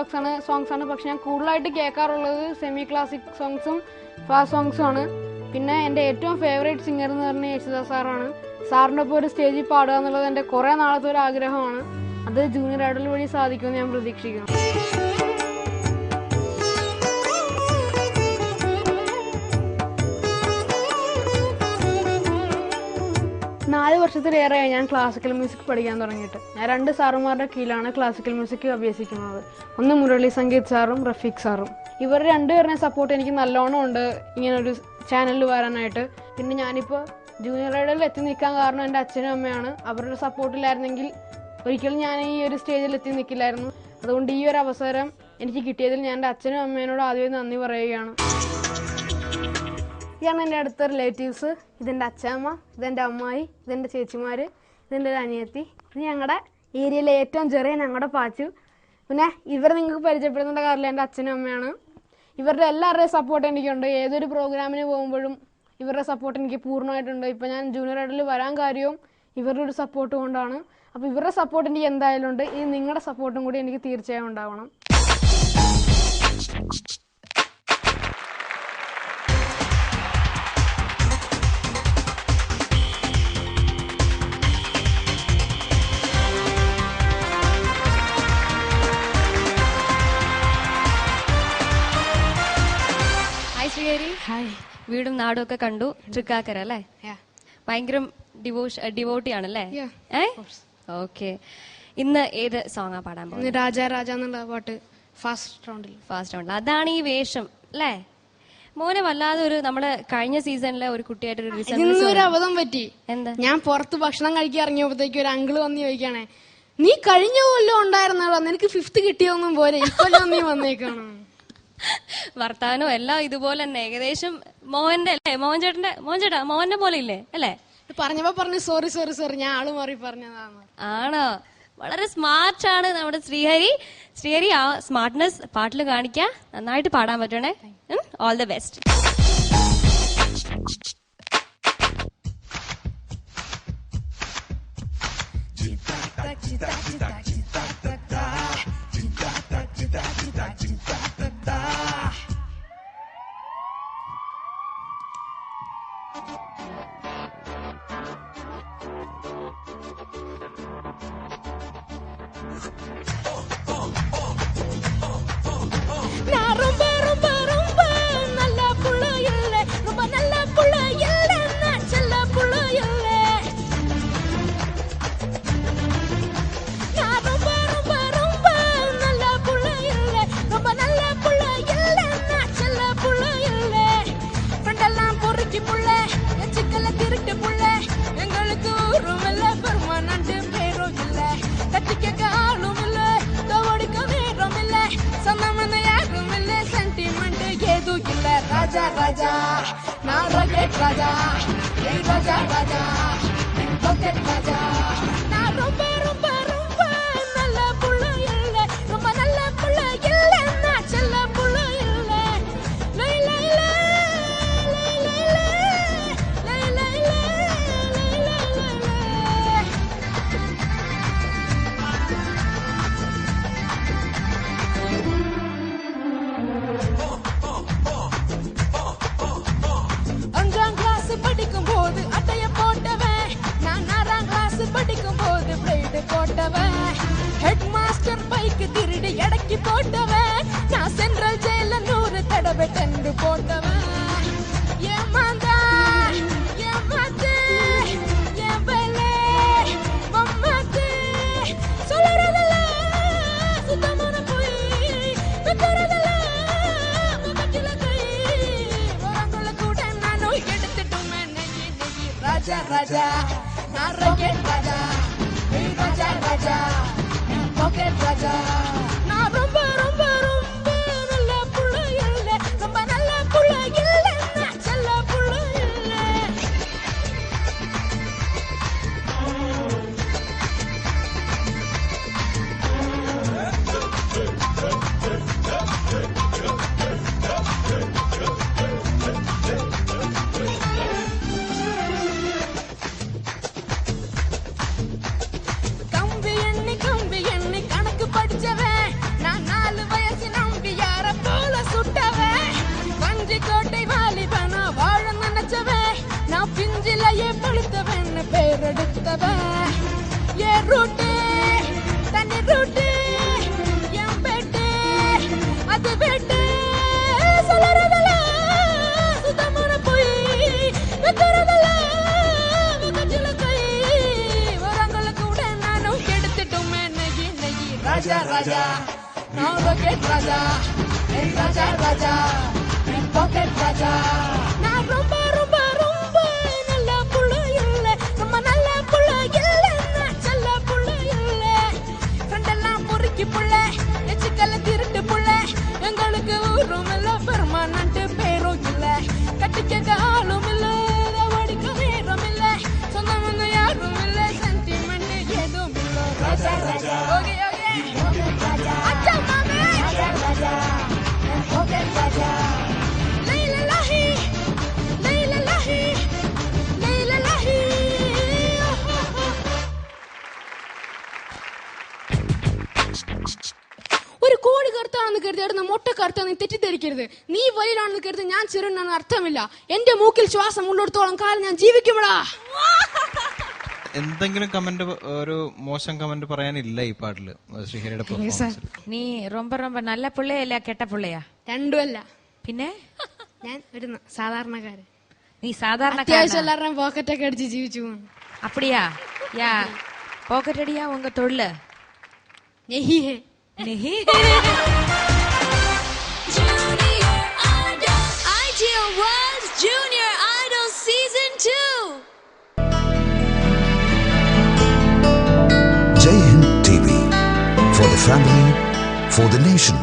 സോങ്സ് ആണ്. പക്ഷെ ഞാൻ കൂടുതലായിട്ട് കേൾക്കാറുള്ളത് സെമി ക്ലാസിക് സോങ്സും ഫാസ്റ്റ് സോങ്സും ആണ്. പിന്നെ എൻ്റെ ഏറ്റവും ഫേവറേറ്റ് സിംഗർ എന്ന് പറഞ്ഞാൽ യേശുദാസ് സാറാണ്. സാറിൻ്റെ ഒപ്പം ഒരു സ്റ്റേജിൽ പാടുക എന്നുള്ളത് എൻ്റെ കുറേ നാളത്തെ ഒരു ആഗ്രഹമാണ്. അത് ജൂനിയർ ഐഡൽ വഴി സാധിക്കുമെന്ന് ഞാൻ പ്രതീക്ഷിക്കുന്നു. 4 വർഷത്തിലേറെയായി ഞാൻ ക്ലാസിക്കൽ മ്യൂസിക് പഠിക്കാൻ തുടങ്ങിയിട്ട്. ഞാൻ 2 സാറുമാരുടെ കീഴിലാണ് ക്ലാസിക്കൽ മ്യൂസിക് അഭ്യസിക്കുന്നത്. ഒന്ന് മുരളി സംഗീത് സാറും റഫീഖ് സാറും. ഇവർ രണ്ടുപേരുടെ സപ്പോർട്ട് എനിക്ക് നല്ലോണം ഉണ്ട് ഇങ്ങനൊരു ചാനലിൽ വരാനായിട്ട്. പിന്നെ ഞാനിപ്പോൾ ജൂനിയർ ഐഡലിൽ എത്തി നിൽക്കാൻ കാരണം എൻ്റെ അച്ഛനും അമ്മയാണ്. അവരുടെ സപ്പോർട്ടിലായിരുന്നെങ്കിൽ ഒരിക്കലും ഞാൻ ഈ ഒരു സ്റ്റേജിൽ എത്തി നിൽക്കില്ലായിരുന്നു. അതുകൊണ്ട് ഈ ഒരു അവസരം എനിക്ക് കിട്ടിയതിൽ ഞാൻ എൻ്റെ അച്ഛനും അമ്മേനോട് ആദ്യമേ നന്ദി പറയുകയാണ്. ഇതാണ് എൻ്റെ അടുത്ത റിലേറ്റീവ്സ്. ഇതെൻ്റെ അച്ഛമ്മ, ഇതെൻ്റെ അമ്മായി, ഇതെൻ്റെ ചേച്ചിമാർ, ഇതെൻ്റെ ഒരു അനിയത്തി. ഇത് ഞങ്ങളുടെ ഏരിയയിലെ ഏറ്റവും ചെറിയ ഞങ്ങളുടെ പാച്ചു. പിന്നെ ഇവരെ നിങ്ങൾക്ക് പരിചയപ്പെടുത്തേണ്ട കാര്യമില്ല, എൻ്റെ അച്ഛനും അമ്മയാണ്. ഇവരുടെ എല്ലാവരുടെയും സപ്പോർട്ട് എനിക്കുണ്ട്. ഏതൊരു പ്രോഗ്രാമിന് പോകുമ്പോഴും ഇവരുടെ സപ്പോർട്ട് എനിക്ക് പൂർണ്ണമായിട്ടുണ്ട്. ഇപ്പം ഞാൻ ജൂനിയർ ഐഡലിൽ വരാൻ കാര്യവും ഇവരുടെ ഒരു സപ്പോർട്ട് കൊണ്ടാണ്. അപ്പോൾ ഇവരുടെ സപ്പോർട്ട് എനിക്ക് എന്തായാലും ഉണ്ട്. ഇനി നിങ്ങളുടെ സപ്പോർട്ടും കൂടി എനിക്ക് തീർച്ചയായും ഉണ്ടാവണം. ഹായ്. വീടും നാടും ഒക്കെ കണ്ടു. തൃക്കാക്കര അല്ലേ? ഭയങ്കര ഡിവോട്ടി ആണല്ലേ? ഓക്കെ. ഇന്ന് ഏത് സോങ്ങാ പാടാൻ പോകുന്നത്? രാജ രാജ എന്നുള്ള പാട്ട് ഫാസ്റ്റ് റൗണ്ടിൽ. അതാണ് ഈ വേഷം അല്ലേ? മോനെ വല്ലാതെ ഒരു നമ്മള് കഴിഞ്ഞ സീസണിലെ ഒരു കുട്ടിയായിട്ടൊരു ഒരു അബദ്ധം പറ്റി. എന്താ? ഞാൻ പുറത്ത് ഭക്ഷണം കഴിക്കാൻ ഇറങ്ങിയപ്പോഴത്തേക്ക് ഒരു അങ്കിള് വന്ന് ചോദിക്കാണേ, നീ കഴിഞ്ഞ കൊല്ലം ഉണ്ടായിരുന്നോ, നിനക്ക് 5th കിട്ടിയൊന്നും പോലെ ഇക്കൊല്ലം നീ വന്നേക്കാണോ? വർത്താനോ എല്ലാം ഇതുപോലെ തന്നെ ഏകദേശം മോഹന്റെ അല്ലേ? മോഹൻ ചേട്ടാ മോഹന്റെ പോലെ ഇല്ലേ അല്ലേ? പറഞ്ഞപ്പോ പറഞ്ഞു സോറി ഞാൻ ആള് മാറി പറഞ്ഞതാണ്. ആണോ? വളരെ സ്മാർട്ട് ആണ് നമ്മുടെ ശ്രീഹരി. ആ സ്മാർട്ട്നെസ് പാട്ടിൽ കാണിക്കാം. നന്നായിട്ട് പാടാൻ പറ്റണേ. All the best. raja, na rocket raja, hey raja raja, hey rocket raja. Na romba romba romba nalla pulla illa, romba nalla pulla illa, na chella pulla illa. Lay lay lay lay lay lay lay lay lay lay lay. அஞ்சாம் class படிக்கும் போது அட்டைய போட்டவன், நான் 6ஆம் class படிக்கும் போது blade போட்டவன், head master bike திருடி எடக்கி போட்டவன், நான் சென்ட்ரல் ஜெயில 100 தடவை டெண்டு போட்டவன். ஏமாந்தா ஏமாத்து என் வேலை மம்மாத்து, சொல்லுறதெல்லாம் சுத்தமான போய், வைக்கிறதெல்லாம் முகத்தில கை, வரங்குள்ள கூட நானும் எடுத்துட்டுமே நெய் நெய். ராஜா ராஜா நான் ராக்கெட் ராஜா, hey ராஜா ராஜா நான் பாக்கெட் ராஜா. நான் ரொம்ப ரொம்ப ரொம்ப நல்ல புள்ள இல்ல, ரொம்ப நல்ல புள்ள இல்ல, நான் செல்ல புள்ள இல்ல. கம்பி எண்ணி கணக்கு படிச்சவன், நான் 4 வயசு நம்பி யார போல சுட்டவன், வஞ்சி கோட்டை வாலிபனா வாழ நினைச்சவன், நான் பிஞ்சிலையே பழுத்தவன் பேர் எடுத்தவன். ஏ ரூட்டு தண்ணி ரூட்டு என் பேட்டு அது வேட்டு, சொல்லுறதெல்லாம் சுத்தமான போய், வைக்கிறதெல்லாம் முகத்தில கை, வரங்குள்ள கூட நானும் எடுத்துட்டுமே நெய் நெய். ராஜா ராஜா நான் ராக்கெட் ராஜா, hey ராஜா ராஜா நான் பாக்கெட் ராஜா. நான் ரொம்ப ரொம்ப ரொம்ப நல்ல புள்ள இல்ல, ரொம்ப நல்ல புள்ள இல்ல, நான் செல்ல புள்ள இல்ல. ஃப்ரெண்டெல்லாம் பொறுக்கி புள்ள, எச்சிக்கல்ல திருட்டு புள்ள, எங்களுக்கு ஊரும் இல்ல, பெர்மனன்ட் பேரும் இல்ல, கட்டிக்க ஆளும் இல்ல, ஓடிக்க நேரம் இல்ல, சொந்தம் வந்து யாரும் இல்ல, சென்டிமெண்ட் எதுவும் இல்ல. ராஜா ராஜா ஓகே ஓகே அச்சா மாமே ராஜா ராஜா ஓகே ராஜா. லைலா லாஹி லைலா லாஹி லைலா லாஹி. ഒരു കോടി കറുത്താണെന്ന് കരുതി ഇടുന്ന മൊട്ട കറുത്താന്ന് തെറ്റിദ്ധരിക്കരുത്. നീ വലുതാണെന്ന് കരുതി ഞാൻ ചെറുതാണെന്ന് അർത്ഥമില്ല. എന്റെ മൂക്കിൽ ശ്വാസം ഉള്ളിടത്തോളം കാലം ഞാൻ ജീവിക്കുമടാ. എന്തെങ്കിലും കമന്റ്, ഒരു മോശം കമന്റ് പറയാനില്ല ഈ പാട്ടില് ശ്രീഹരിയുടെ പെർഫോമൻസിൽ. നീ ரொம்ப ரொம்ப നല്ല പുള്ളയല്ല കെട്ട പുള്ളയാ? രണ്ടുമല്ല. പിന്നെ ഞാൻ ഒരു സാധാരണക്കാരൻ. നീ സാധാരണ അത്യാവശ്യം എല്ലാവരുടെയും പോക്കറ്റൊക്കെ അടിച്ച് ജീവിച്ചു പോകും. அப்படியா? யா பாக்கெட் அடியா உங்க தொழில்? നെഹിഹേ நெஹி. Junior Idol, Ideal World Junior Idol Season 2. Jai Hind TV, for the family, for the nation.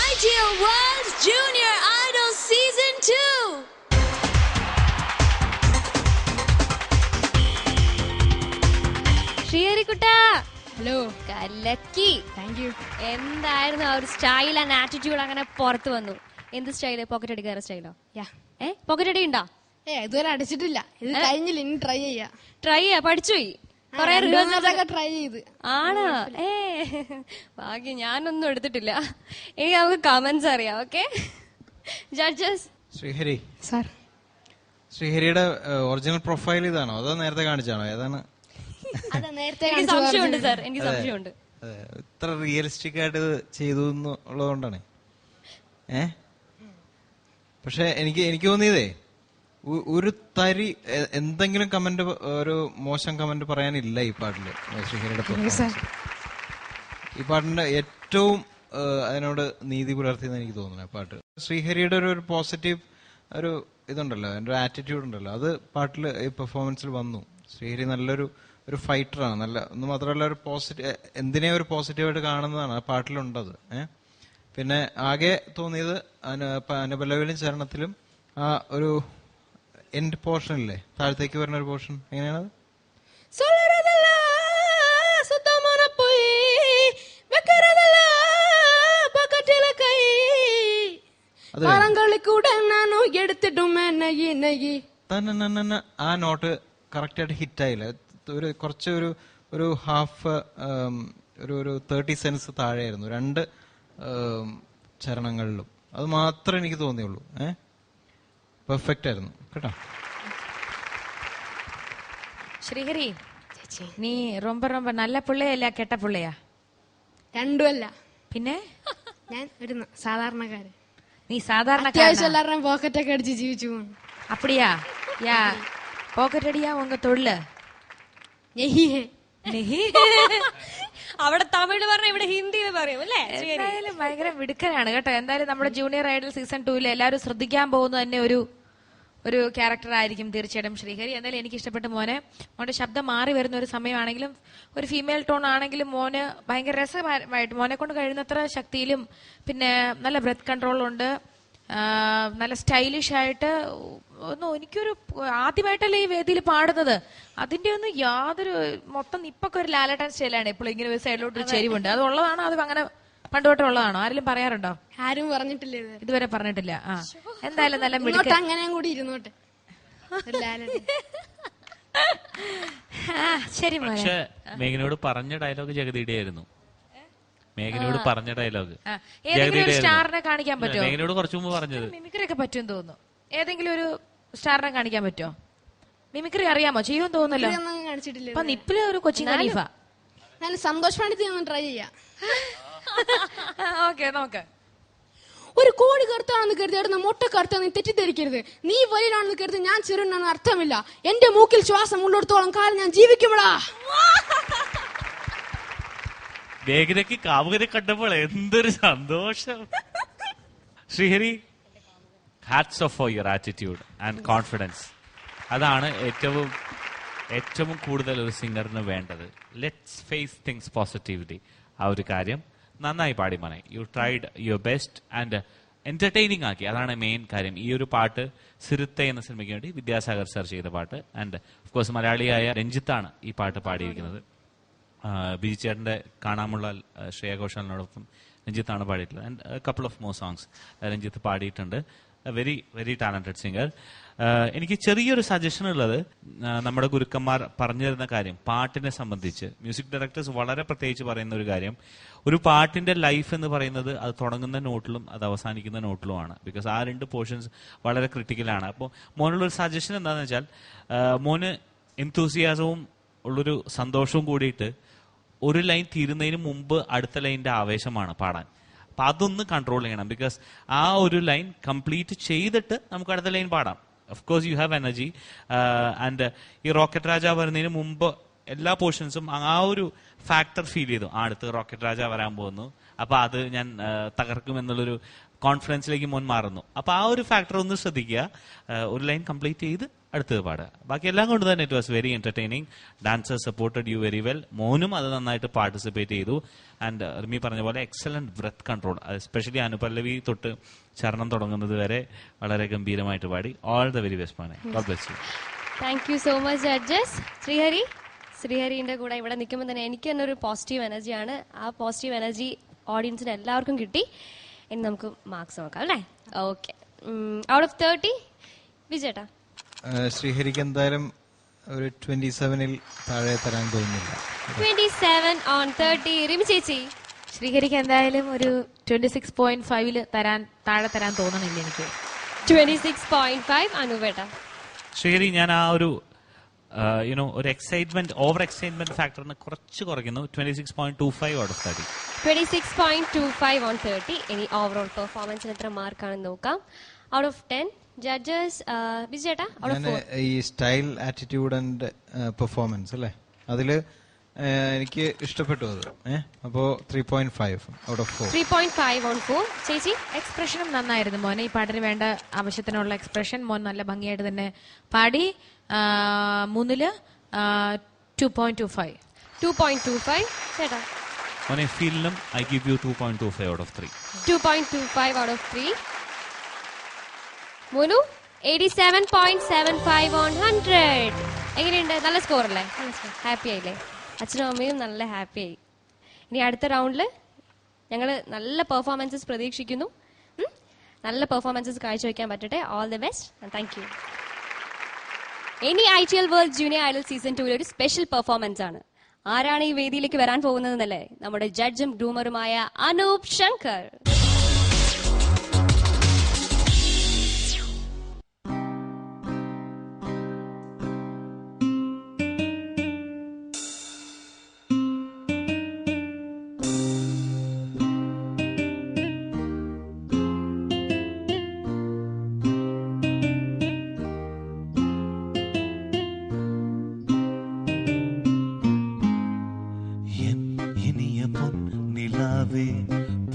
Ideal World Junior Idol Season 2. ശ്രീഹരിക്കുട്ടാ hello. കലക്കി. Thank you. എന്തായിരുന്നു ആ ഒരു സ്റ്റൈൽ ആൻഡ് ആറ്റിറ്റ്യൂഡ് അങ്ങനെ പുറത്തു വന്നു? എന്ത് സ്റ്റൈല്? പോക്കറ്റ് അടിക്കാറ് സ്റ്റൈലോ? പോക്കറ്റ് അടി ഉണ്ടോ? ഇതുവരെ അടിച്ചിട്ടില്ല. ഇത് കഴിഞ്ഞില്ല, ഇനി ട്രൈ ചെയ്യാ. ട്രൈ ചെയ്യാ? പഠിച്ചുപോയി? കൊറേ ട്രൈ ചെയ്ത്. ആണോ? ഭാഗ്യം, ഞാനൊന്നും എടുത്തിട്ടില്ല. ഇനി നമുക്ക് കമന്റ്സ് അറിയാം. Okay judges. ശ്രീഹരി സാർ, ശ്രീഹരിയുടെ ഒറിജിനൽ പ്രൊഫൈൽ ഇതാണോ അതോ നേരത്തെ കാണിച്ചാണോ? ഏതാണ്? എനിക്ക് സംശയമുണ്ട് സാർ, എനിക്ക് സംശയമുണ്ട്. ഇത്ര റിയലിസ്റ്റിക് ആയിട്ട് ഇത് ചെയ്തു എന്നുള്ളതുകൊണ്ടാണ്. പക്ഷെ എനിക്ക് തോന്നിയതേ ഒരു തരി എന്തെങ്കിലും കമന്റ്, ഒരു മോശം കമന്റ് പറയാനില്ല ഈ പാട്ടില് ശ്രീഹരിയുടെ. ഈ പാട്ടിന്റെ ഏറ്റവും അതിനോട് നീതി പുലർത്തിയെന്ന് എനിക്ക് തോന്നുന്നു പാട്ട്. ശ്രീഹരിയുടെ ഒരു പോസിറ്റീവ് ഒരു ഇതുണ്ടല്ലോ, എൻ്റെ ഒരു ആറ്റിറ്റ്യൂഡ് ഉണ്ടല്ലോ, അത് പാട്ടിൽ ഈ പെർഫോമൻസിൽ വന്നു. ശ്രീഹരി നല്ലൊരു ഫൈറ്ററാണ്. നല്ല ഒന്ന് മാത്രമല്ല ഒരു പോസിറ്റീവ്, എന്തിനേയും ഒരു പോസിറ്റീവായിട്ട് കാണുന്നതാണ് ആ പാട്ടിലുണ്ടത്. പിന്നെ ആകെ തോന്നിയത് അനുപല്ലവിയിലും ചരണത്തിലും ആ ഒരു എൻഡ് പോർഷനില്ലേ, താഴത്തേക്ക് വരുന്ന ഒരു പോർഷൻ, എങ്ങനെയാണത്? ആ നോട്ട് കറക്റ്റ് ആയിട്ട് ഹിറ്റ് ആയില്ല. കുറച്ച് ഒരു ഹാഫ് ഒരു 30 സെൻസ് താഴെയായിരുന്നു 2 ചരണങ്ങളിലും. അത് മാത്രമേ എനിക്ക് തോന്നിയുള്ളൂ. പെർഫെക്റ്റ് ആയിരുന്നു കേട്ടോ. ശ്രീഹരി, നീ ரொம்ப ரொம்ப നല്ല പിള്ളയല്ല കെട്ട പിള്ളയാ? രണ്ടുമല്ല. പിന്നെ ഞാൻ ഒരു സാധാരണക്കാരൻ. നീ സാധാരണ എല്ലാവരുടെയും പോക്കറ്റൊക്കെ അടിച്ച് ജീവിച്ചു പോകണം. அப்படியா? யா പോക്കറ്റ് അടിയാ ഉങ്ക തൊഴില്? അവിടെ തമിഴ് പറഞ്ഞ ഇവിടെ ഹിന്ദി പറയും അല്ലേ? എന്തായാലും ഭയങ്കര മിടുക്കനാണ് കേട്ടോ. എന്തായാലും നമ്മുടെ ജൂനിയർ ഐഡൽ സീസൺ 2 എല്ലാവരും ശ്രദ്ധിക്കാൻ പോകുന്ന തന്നെ ഒരു ക്യാരക്ടർ ആയിരിക്കും തീർച്ചയായിട്ടും ശ്രീഹരി. എന്തായാലും എനിക്ക് ഇഷ്ടപ്പെട്ട മോന്റെ ശബ്ദം മാറി വരുന്ന ഒരു സമയമാണെങ്കിലും ഒരു ഫീമെയിൽ ടോൺ ആണെങ്കിലും മോന് ഭയങ്കര രസമായിട്ട് മോനെ കൊണ്ട് കഴിയുന്നത്ര ശക്തിയിലും പിന്നെ നല്ല ബ്രെത്ത് കൺട്രോളുണ്ട്, നല്ല സ്റ്റൈലിഷ് ആയിട്ട് എനിക്കൊരു ആദ്യമായിട്ടല്ലേ ഈ വേദിയിൽ പാടുന്നത്, അതിന്റെ ഒന്നും യാതൊരു മൊത്തം ഇപ്പൊക്കെ ഒരു ലാലട്ടൻ സ്റ്റൈലാണ്. എപ്പോഴും ഇങ്ങനെ ഒരു സൈഡിലോട്ട് ഒരു ചെരിവുണ്ട്. അത് ഉള്ളതാണോ? അത് അങ്ങനെ പണ്ടുതൊട്ടേ ഉള്ളതാണോ? ആരെങ്കിലും പറയാറുണ്ടോ? ആരും പറഞ്ഞിട്ടില്ല, ഇതുവരെ പറഞ്ഞിട്ടില്ല. എന്തായാലും നല്ല അങ്ങനെ കൂടി ഇരുന്നോട്ടെ. ശരി. പക്ഷെ മേഘനോട് പറഞ്ഞ ഡയലോഗ് ജഗതിയുടെ ആയിരുന്നു. മേഘനോട് പറഞ്ഞ ഡയലോഗ് സ്റ്റാറിനെ കാണിക്കാൻ പറ്റുമോ? മേഘനോട് കുറച്ചു മുമ്പ് പറഞ്ഞത് മിമിക്രി ഒക്കെ പറ്റും തോന്നുന്നു. ഏതെങ്കിലും ഒരു സ്റ്റാറിനെ കാണിക്കാൻ പറ്റുമോ? മിമിക്രി അറിയാമോ? ചെയ്യുമെന്ന് തോന്നുന്നല്ലോ. കാണിച്ചിട്ടില്ല. അപ്പൊ നിപ്പില് ഒരു കൊച്ചിൻ ഖലീഫ. ഞാൻ സന്തോഷ് പണ്ഡിറ്റ് ഒന്ന് ട്രൈ ചെയ്യാം. ഓക്കെ, നോക്ക്. ഒരു കോഴി കറുത്താണെന്ന് കരുതി അടുത്ത മുട്ട കറുത്താന്ന് തെറ്റിദ്ധരിക്കരുത്. നീ വലിയാണെന്ന് കരുതി ഞാൻ ചെറുണെന്ന് അർത്ഥമില്ല. എന്റെ മൂക്കിൽ ശ്വാസം ഉള്ളിടത്തോളം കാലം ഞാൻ ജീവിക്കുമ്പോഴാ. മേഘനയ്ക്ക് കാമുകരെ കണ്ടപ്പോൾ എന്തൊരു സന്തോഷം. Sreehari, hats off for your attitude and confidence. അതാണ് ഏറ്റവും കൂടുതൽ ഒരു സിംഗറിന് വേണ്ടത്. Let's face things positively. ആ ഒരു കാര്യം നന്നായി പാടി മോനെ. You tried your best and entertaining ആക്കി. അതാണ് മെയിൻ കാര്യം. ഈ ഒരു പാട്ട് സിറുത്തെ എന്ന സിനിമയ്ക്ക് വേണ്ടി വിദ്യാസാഗർ സർ ചെയ്ത പാട്ട്. ആൻഡ് ഓഫ് കോഴ്സ് മലയാളിയായ രഞ്ജിത്താണ് ഈ പാട്ട് പാടിയിരിക്കുന്നത്. ബിജി ചേട്ടന്റെ കാണാമുള്ള ശ്രേയ ഘോഷാലിനോടൊപ്പം രഞ്ജിത്താണ് പാടിയിട്ടുള്ളത്. And couple of more songs Ranjith പാടിയിട്ടുണ്ട്. Very very talented singer. എനിക്ക് ചെറിയൊരു സജഷൻ ഉള്ളത്, നമ്മുടെ ഗുരുക്കന്മാർ പറഞ്ഞു തരുന്ന കാര്യം പാട്ടിനെ സംബന്ധിച്ച് മ്യൂസിക് ഡയറക്ടേഴ്സ് വളരെ പ്രത്യേകിച്ച് പറയുന്ന ഒരു കാര്യം, ഒരു പാട്ടിന്റെ ലൈഫ് എന്ന് പറയുന്നത് അത് തുടങ്ങുന്ന നോട്ടിലും അത് അവസാനിക്കുന്ന നോട്ടിലുമാണ്. ബിക്കോസ് ആ 2 പോർഷൻസ് വളരെ ക്രിട്ടിക്കലാണ്. അപ്പോൾ മോനുള്ളൊരു സജഷൻ എന്താണെന്ന് വെച്ചാൽ, മോന് എന്തൂസിയാസവും ഉള്ളൊരു സന്തോഷവും കൂടിയിട്ട് ഒരു ലൈൻ തീരുന്നതിന് മുമ്പ് അടുത്ത ലൈനിന്റെ ആവേശമാണ് പാടാൻ. അപ്പൊ അതൊന്ന് കൺട്രോൾ ചെയ്യണം. ബിക്കോസ് ആ ഒരു ലൈൻ കംപ്ലീറ്റ് ചെയ്തിട്ട് നമുക്ക് അടുത്ത ലൈൻ പാടാം. Of course you have energy. And ഈ റോക്കറ്റ് രാജ വരുന്നതിന് മുമ്പ് എല്ലാ പോർഷൻസും ആ ഒരു ഫാക്ടർ ഫീൽ ചെയ്തു. അടുത്ത് റോക്കറ്റ് രാജ വരാൻ പോകുന്നു, അപ്പൊ അത് ഞാൻ തകർക്കും എന്നുള്ളൊരു കോൺഫിഡൻസിലേക്ക് മോൻ മാറുന്നു. അപ്പൊ ആ ഒരു ഫാക്ടർ ഒന്ന് ശ്രദ്ധിക്കുക. ഒരു ലൈൻ കംപ്ലീറ്റ് ചെയ്ത് അടുത്തത് പാടുക. ബാക്കി എല്ലാം കൊണ്ട് തന്നെ it was very entertaining. Dancers supported you very well. മോനും അത് നന്നായിട്ട് പാർട്ടിസിപ്പേറ്റ് ചെയ്തു. ആൻഡ് റിമി പറഞ്ഞ പോലെ എക്സലന്റ് ബ്രെത്ത് കൺട്രോൾ, എസ്പെഷ്യലി അനുപല്ലവി തൊട്ട് ചരണം തുടങ്ങുന്നത് വരെ വളരെ ഗംഭീരമായിട്ട് പാടി. ഓൾ ദ വെരി ബെസ്റ്റ് മോനെ. God bless you. Thank you so much judges. ശ്രീഹരിന്റെ കൂടെ ഇവിടെ നിൽക്കുമ്പോൾ തന്നെ എനിക്ക് തന്നെ ഒരു പോസിറ്റീവ് എനർജിയാണ്. ആ പോസിറ്റീവ് എനർജി ഓഡിയൻസിന് എല്ലാവർക്കും കിട്ടി. ഇനി നമുക്ക് മാർക്സ് നോക്കാം അല്ലേ? ഓക്കെ. Out of 30 വിജേട്ടാ? ശ്രീഹരിക്ക് എന്തായാലും ഒരു 27ൽ താഴെ തരാൻ തോന്നുന്നില്ല. 27 on 30. റിമി ചേച്ചി? ശ്രീഹരിക്ക് എന്തായാലും ഒരു 26.5 താഴെ തരാൻ തോന്നണില്ല എനിക്ക്. 26.5. അനുവേട്ടാ? ശ്രീഹരി, ഞാൻ ആ ഒരു ഒരു എക്സൈറ്റ്മെന്റ്, ഓവർ എക്സൈറ്റ്മെന്റ് ഫാക്ടറിന് കുറച്ച് കുറയ്ക്കുന്നു. 26.25 ഔട്ട് ഓഫ് 30. 26.25 on 30. ഇനി ഓവറോൾ പെർഫോമൻസിന് എത്ര മാർക്കാണെന്ന് നോക്കാം. ഔട്ട് ഓഫ് 10 ജഡ്ജസ് വിജേട്ടാ? ഈ സ്റ്റൈൽ, ആറ്റിറ്റ്യൂഡ് ആൻഡ് പെർഫോമൻസ് അല്ലേ, അതില് എനിക്ക് ഇഷ്ടപ്പെട്ടു അത്. അപ്പോ 3.5 ഔട്ട് ഓഫ് 4. 3.5 on 4. ചേച്ചി? എക്സ്പ്രഷനും നന്നായിരുന്നു മോനെ. ഈ പാട്ടിന് വേണ്ട ആവശ്യത്തിനുള്ള എക്സ്പ്രഷൻ മോൻ നല്ല ഭംഗിയായിട്ട് തന്നെ പാടി. 3 2.25. 2.25. ചേട്ടാ? മോനെ ഫീലിനും I give you 2.25 out of 3. 2.25 out of 3. മോനു 87.75 on 100. എങ്ങനെയുണ്ട്? നല്ല സ്കോർ അല്ലേ? ഹാപ്പി ആയില്ലേ? അച്ഛനും അമ്മയും നല്ല ഹാപ്പി ആയി. ഇനി അടുത്ത റൗണ്ടിൽ ഞങ്ങൾ നല്ല പെർഫോമൻസസ് പ്രതീക്ഷിക്കുന്നു. നല്ല പെർഫോമൻസസ് കാഴ്ചവെക്കാൻ പറ്റട്ടെ. All the best and thank you. ഇനി ITL world junior idol season 2 ഒരു സ്പെഷ്യൽ പെർഫോമൻസ് ആണ്. ആരാണ് ഈ വേദിയിലേക്ക് വരാൻ പോകുന്നതെന്നല്ലേ? നമ്മുടെ ജഡ്ജും ഗ്രൂമറുമായ അനൂപ് ശങ്കർ.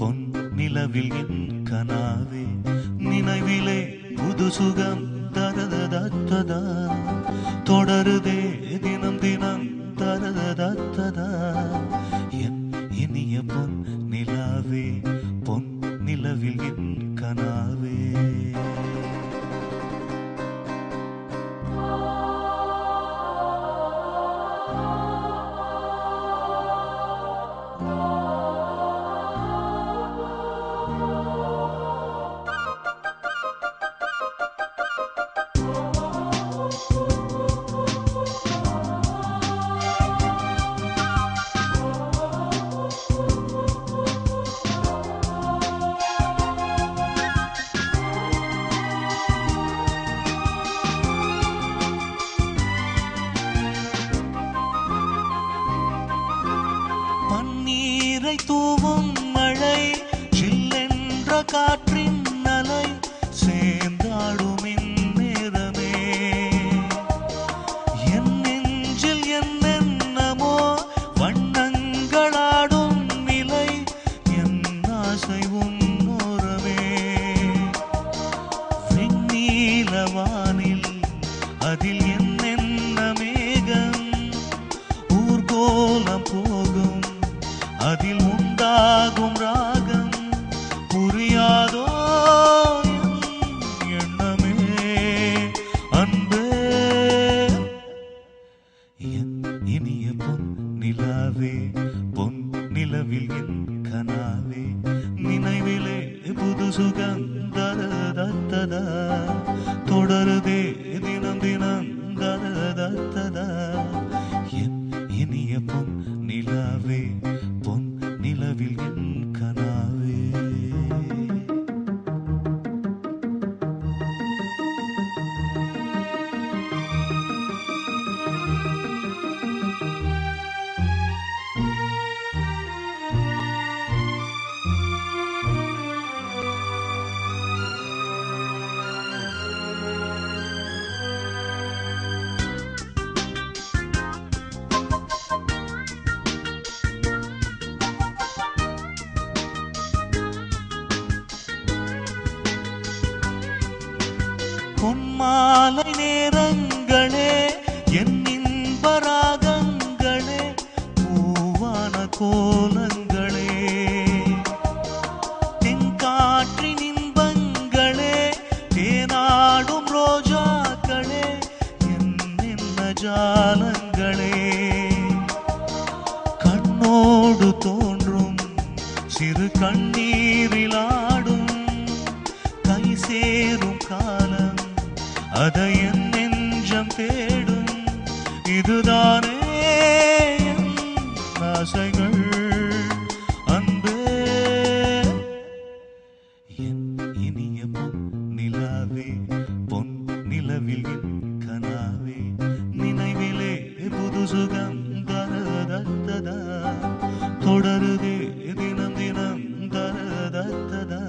பொன்னிலவில் என் கனாவே நினைவிலே புது சுகம் தரததத்ததா தொடருதே தினம் தினம் தரததத்ததா என் இனிய பொன் நிலாவே பொன்னிலவில் என் கனாவே. தூவும் மழை சில்லென்ற காற்றின் அலை சேர்ந்தாடும் நேரமே என் நெஞ்சில் என்னென்னமோ வண்ணங்களாடும் நிலை என் ஆசை உன்னோரமே வெண்ணீலவானில் அதில் என்னென்ன மேகம் ஊர்கோலம் போகும் அதில் உண்டாகும் ராகம் புரியாதோ எண்ணமே அன்பே என் இனிய பொன் நிலாவே பொன் நிலவில் என் கனாவே நினைவிலே புது சுகம் தரதத்ததா தொடருதே தினம் தினம் தரதத்ததா என் இனிய பொன் நிலாவே பொன் நிலவில் என் கனாவே. பொன்மாலை நேரங்களே என் இன்பராகங்களே பூவான கோலங்களே தென்காற்றின் இன்பங்களே தேனாடும் ரோஜாக்களே என்ன ஜாலங்களே கண்ணோடு தோன்றும் சிறு கண்ணீரிலாடும் கை சேரும் காலம் அதை என் நெஞ்சம் தேடும் இதுதானே என் ஆசைகள் அன்பே என் இனிய பொன் நிலாவே பொன் நிலவில் என் கனாவே நினைவிலே புது சுகம் தரதத்ததா தொடருதே தினம் தினம் தரதத்ததா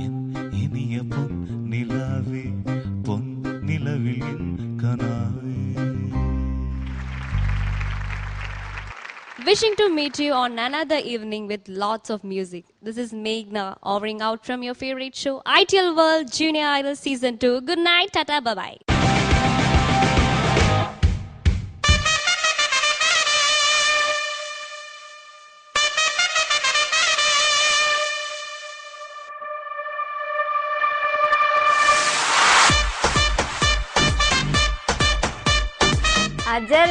என் இனிய பொன் நிலாவே பொன் நிலவில் என் கனாவே. Wishing to meet you on another evening with lots of music. This is Meghna offering out from your favorite show, ITL World Junior Idol Season 2. Good night, tata, bye-bye. Ajal,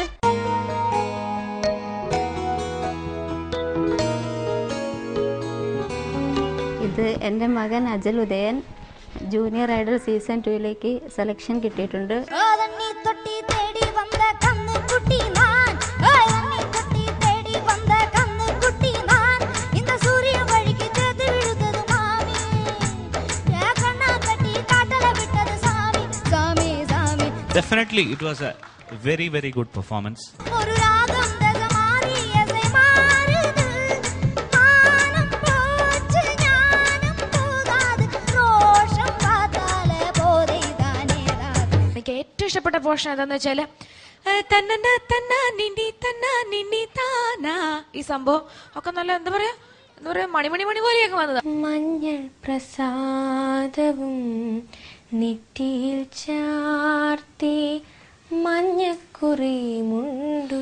ഇത് എൻ്റെ മകൻ Ajal Udayan. Junior idol season 2ലേക്ക് selection കിട്ടിയിട്ടുണ്ട്. Definitely, it was a very, very good performance. എനിക്ക് ഏറ്റവും ഇഷ്ടപ്പെട്ട portion എന്താന്ന് വെച്ചാല് തന്ന തന്ന നിന്നി താനാ, ഈ സംഭവം ഒക്കെ നല്ല എന്താ പറയാ മണി പോലെയൊക്കെ വന്നത്. മഞ്ഞൾ പ്രസാദവും നെറ്റിയിൽ ചാർത്തി മഞ്ഞക്കുറി മുണ്ടു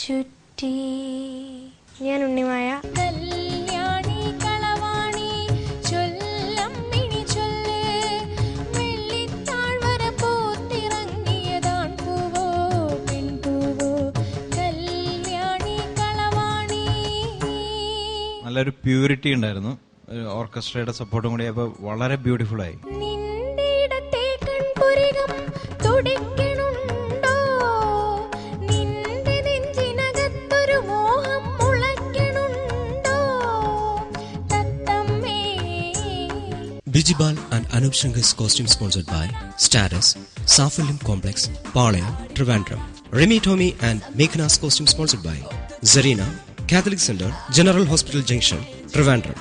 ചുറ്റി. ഞാൻ ഉണ്ണിമായ. കല്യാണി കളവാണി ചൊല്ലം മിനി ചൊല്ല്, വെള്ളിത്താഴ്വര പൂത്തിറങ്ങിയതാൺ പൂവോ പെൺപൂവോ, കല്യാണി കളവാണി. നല്ലൊരു പ്യൂരിറ്റി ഉണ്ടായിരുന്നു. ഓർക്കസ്ട്രയുടെ സപ്പോർട്ടും കൂടി അപ്പൊ വളരെ ബ്യൂട്ടിഫുൾ ആയി. നിന്റെയിടത്തെ കൺപുരികം തുടിക്കണുണ്ടോ, നിന്റെ നെഞ്ചിനകത്തൊരു മോഹം മുളയ്ക്കണുണ്ടോ തത്തമ്മേ. Bijibal and Anup Shankar's costume sponsored by Status, Safalim Complex, Palaya, Trivandrum. Remy Tommy and Meghna's costume sponsored by Zarina, Catholic Center, General Hospital Junction, Trivandrum.